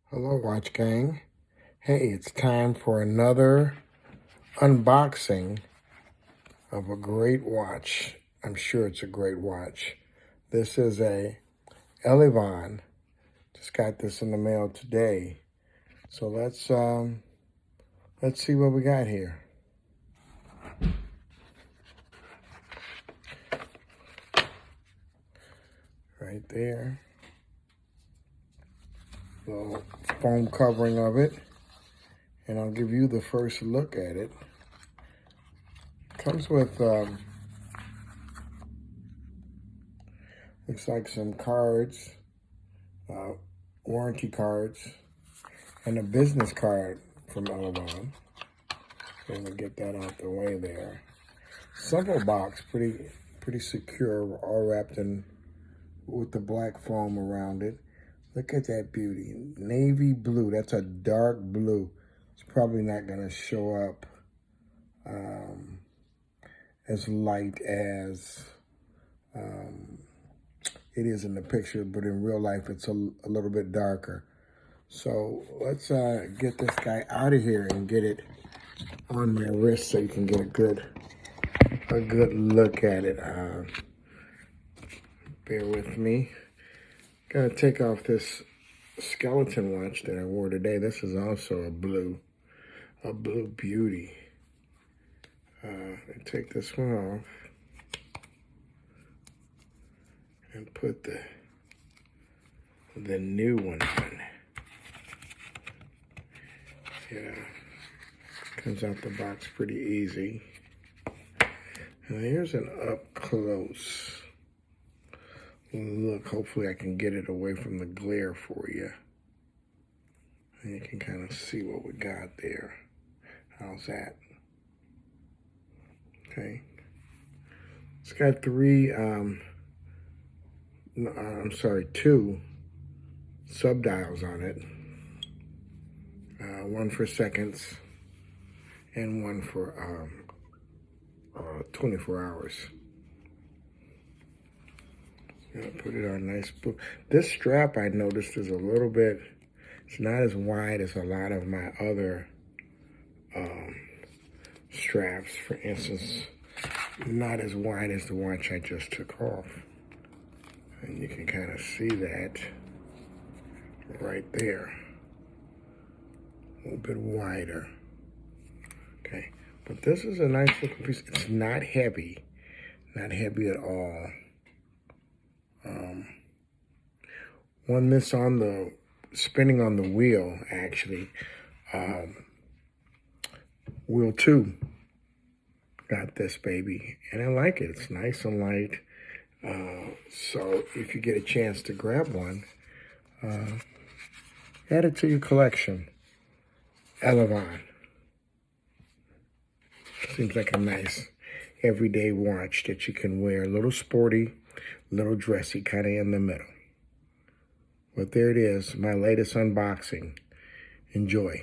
Hello, Watch Gang. Hey, it's time for another unboxing of a great watch. I'm sure it's a great watch. This is a Elyvon. Just got this in the mail today. So let's see what we got here. Right there. Little foam covering of it. And I'll give you the first look at it. Comes with looks like some cards, warranty cards, and a business card from Elyvon. So I'm gonna get that out the way there. Simple box, pretty secure, all wrapped in with the black foam around it. Look at that beauty, navy blue. That's a dark blue. It's probably not gonna show up as light as it is in the picture, but in real life, it's a little bit darker. So let's get this guy out of here and get it on my wrist so you can get a good look at it. Bear with me. Gotta take off this skeleton watch that I wore today. This is also a blue beauty. Take this one off and put the new one on. Yeah, comes out the box pretty easy. Now here's an up close look. Hopefully I can get it away from the glare for you. And you can kind of see what we got there. How's that? Okay. It's got two sub-dials on it. One for seconds and one for 24 hours. Gonna put it on nice blue. This strap I noticed is a little bit, it's not as wide as a lot of my other straps. For instance, not as wide as the watch I just took off. And you can kind of see that right there. A little bit wider. Okay, but this is a nice looking piece. It's not heavy at all. When this on the, spinning on the wheel, actually, wheel 2 got this baby, and I like it. It's nice and light. So if you get a chance to grab one, add it to your collection. Elyvon. Seems like a nice everyday watch that you can wear. A little sporty, a little dressy, kind of in the middle. But there it is, my latest unboxing. Enjoy.